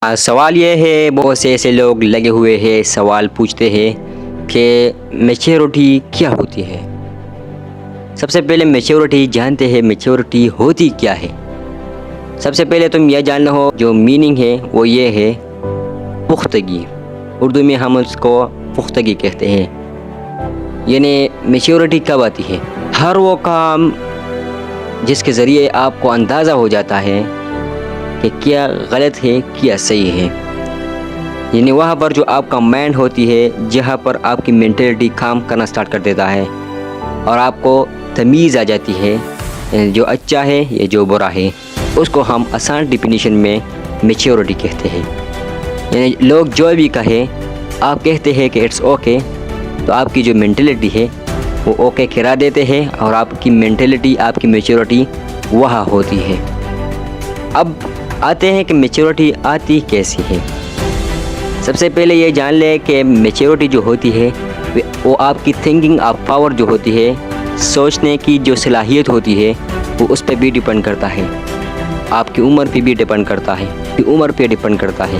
سوال یہ ہے، بہت سے ایسے لوگ لگے ہوئے ہیں، سوال پوچھتے ہیں کہ میچورٹی کیا ہوتی ہے۔ سب سے پہلے میچورٹی جانتے ہیں، میچورٹی ہوتی کیا ہے۔ سب سے پہلے تم یہ جاننا ہو، جو میننگ ہے وہ یہ ہے پختگی۔ اردو میں ہم اس کو پختگی کہتے ہیں۔ یعنی میچورٹی کب آتی ہے؟ ہر وہ کام جس کے ذریعے آپ کو اندازہ ہو جاتا ہے کہ کیا غلط ہے کیا صحیح ہے، یعنی وہاں پر جو آپ کا مائنڈ ہوتی ہے، جہاں پر آپ کی مینٹلٹی کام کرنا سٹارٹ کر دیتا ہے اور آپ کو تمیز آ جاتی ہے جو اچھا ہے یا جو برا ہے، اس کو ہم آسان ڈیفینیشن میں میچورٹی کہتے ہیں۔ یعنی لوگ جو بھی کہیں، آپ کہتے ہیں کہ اٹس اوکے، تو آپ کی جو مینٹلٹی ہے وہ اوکے کرا دیتے ہیں اور آپ کی مینٹلٹی، آپ کی میچورٹی وہاں ہوتی ہے۔ اب آتے ہیں کہ میچورٹی آتی کیسی ہے۔ سب سے پہلے یہ جان لیں کہ میچورٹی جو ہوتی ہے وہ آپ کی تھنکنگ آف پاور جو ہوتی ہے، سوچنے کی جو صلاحیت ہوتی ہے، وہ اس پہ بھی ڈیپینڈ کرتا ہے۔ آپ کی عمر پہ بھی ڈیپینڈ کرتا ہے،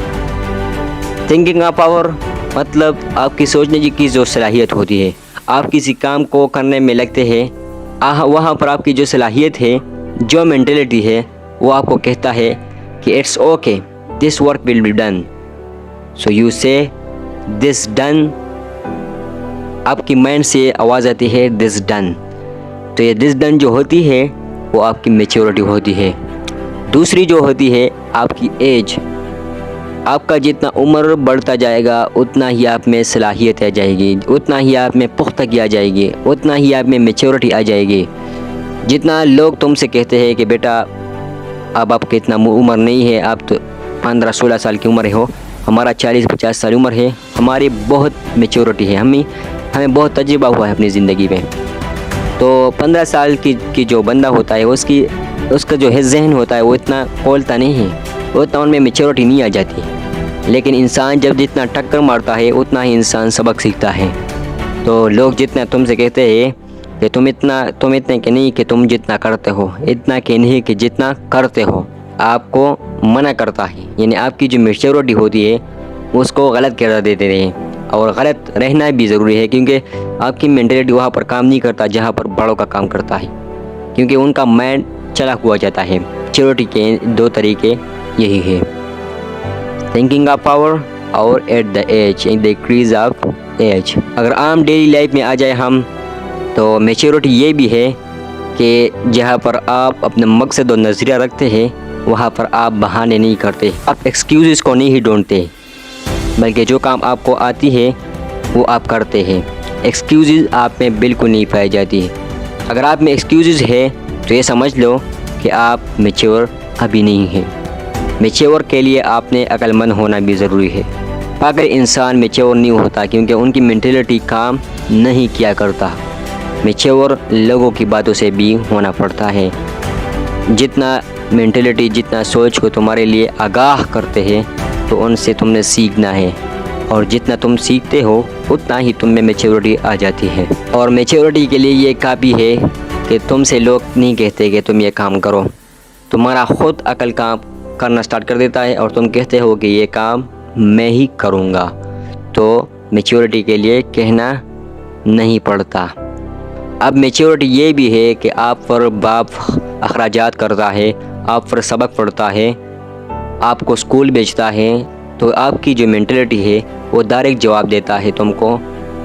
تھنکنگ آف پاور مطلب آپ کی سوچنے کی جو صلاحیت ہوتی ہے۔ آپ کسی کام کو کرنے میں لگتے ہیں، وہاں پر آپ کی جو صلاحیت ہے، جو مینٹلٹی ہے، وہ آپ کو کہتا ہے کہ it's okay, this work will be done, so you سے دس ڈن۔ آپ کی مائنڈ سے آواز آتی ہے دس ڈن، تو یہ دس ڈن جو ہوتی ہے وہ آپ کی میچورٹی ہوتی ہے۔ دوسری جو ہوتی ہے آپ کی ایج۔ آپ کا جتنا عمر بڑھتا جائے گا اتنا ہی آپ میں صلاحیت آ جائے گی، اتنا ہی آپ میں پختگی آ جائے گی، اتنا ہی آپ میں میچورٹی آ جائے گی۔ جتنا لوگ تم سے کہتے ہیں کہ بیٹا اب آپ کی اتنا عمر نہیں ہے، آپ تو 15-16 سال کی عمر ہو، ہمارا 40-50 سال عمر ہے، ہماری بہت میچورٹی ہے، ہمیں بہت تجربہ ہوا ہے اپنی زندگی میں۔ تو 15 سال کی جو بندہ ہوتا ہے، اس کا جو ہے ذہن ہوتا ہے وہ اتنا کھولتا نہیں ہے، اتنا ان میں میچورٹی نہیں آ جاتی۔ لیکن انسان جب جتنا ٹکر مارتا ہے اتنا ہی انسان سبق سیکھتا ہے۔ تو لوگ جتنا تم سے کہتے ہیں کہ تم اتنے کہ نہیں کہ تم جتنا کرتے ہو، اتنا کہ نہیں کہ جتنا کرتے ہو، آپ کو منع کرتا ہے۔ یعنی آپ کی جو میچورٹی ہوتی ہے اس کو غلط قرار دیتے رہیں، اور غلط رہنا بھی ضروری ہے، کیونکہ آپ کی مینٹلٹی وہاں پر کام نہیں کرتا جہاں پر بڑوں کا کام کرتا ہے، کیونکہ ان کا مائنڈ چلا ہوا جاتا ہے۔ میچورٹی کے دو طریقے یہی ہے، تھنکنگ آف پاور اور at the age, in the increase of age. اگر عام ڈیلی لائف میں آ جائے ہم، تو میچورٹی یہ بھی ہے کہ جہاں پر آپ اپنا مقصد و نظریہ رکھتے ہیں وہاں پر آپ بہانے نہیں کرتے، آپ ایکسکیوزز کو نہیں ڈھونڈتے، بلکہ جو کام آپ کو آتی ہے وہ آپ کرتے ہیں۔ ایکسکیوزز آپ میں بالکل نہیں پائی جاتی۔ اگر آپ میں ایکسکیوزز ہے تو یہ سمجھ لو کہ آپ میچور ابھی نہیں ہیں۔ میچور کے لیے آپ نے عقل مند ہونا بھی ضروری ہے۔ اگر انسان میچور نہیں ہوتا کیونکہ ان کی مینٹلٹی کام نہیں کیا کرتا۔ میچور لوگوں کی باتوں سے بھی ہونا پڑتا ہے۔ جتنا مینٹلٹی، جتنا سوچ کو تمہارے لیے آگاہ کرتے ہیں تو ان سے تم نے سیکھنا ہے، اور جتنا تم سیکھتے ہو اتنا ہی تم میں میچورٹی آ جاتی ہے۔ اور میچورٹی کے لیے یہ کافی ہے کہ تم سے لوگ نہیں کہتے کہ تم یہ کام کرو، تمہارا خود عقل کام کرنا سٹارٹ کر دیتا ہے اور تم کہتے ہو کہ یہ کام میں ہی کروں گا۔ تو میچورٹی کے لیے کہنا نہیں پڑتا۔ اب میچورٹی یہ بھی ہے کہ آپ پر باپ اخراجات کرتا ہے، آپ پر سبق پڑھتا ہے، آپ کو اسکول بھیجتا ہے، تو آپ کی جو مینٹلٹی ہے وہ ڈائریکٹ جواب دیتا ہے تم کو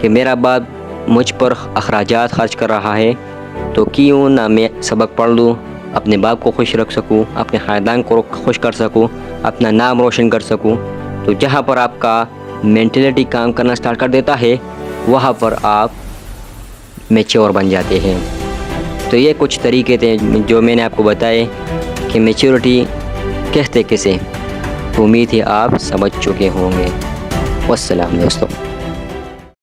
کہ میرا باپ مجھ پر اخراجات خرچ کر رہا ہے، تو کیوں نہ میں سبق پڑھ لوں، اپنے باپ کو خوش رکھ سکوں، اپنے خاندان کو خوش کر سکوں، اپنا نام روشن کر سکوں۔ تو جہاں پر آپ کا مینٹلٹی کام کرنا سٹارٹ کر دیتا ہے وہاں پر آپ میچور بن جاتے ہیں۔ تو یہ کچھ طریقے تھے جو میں نے آپ کو بتائے کہ میچورٹی کہتے کسے۔ امید ہے آپ سمجھ چکے ہوں گے۔ والسلام دوستوں۔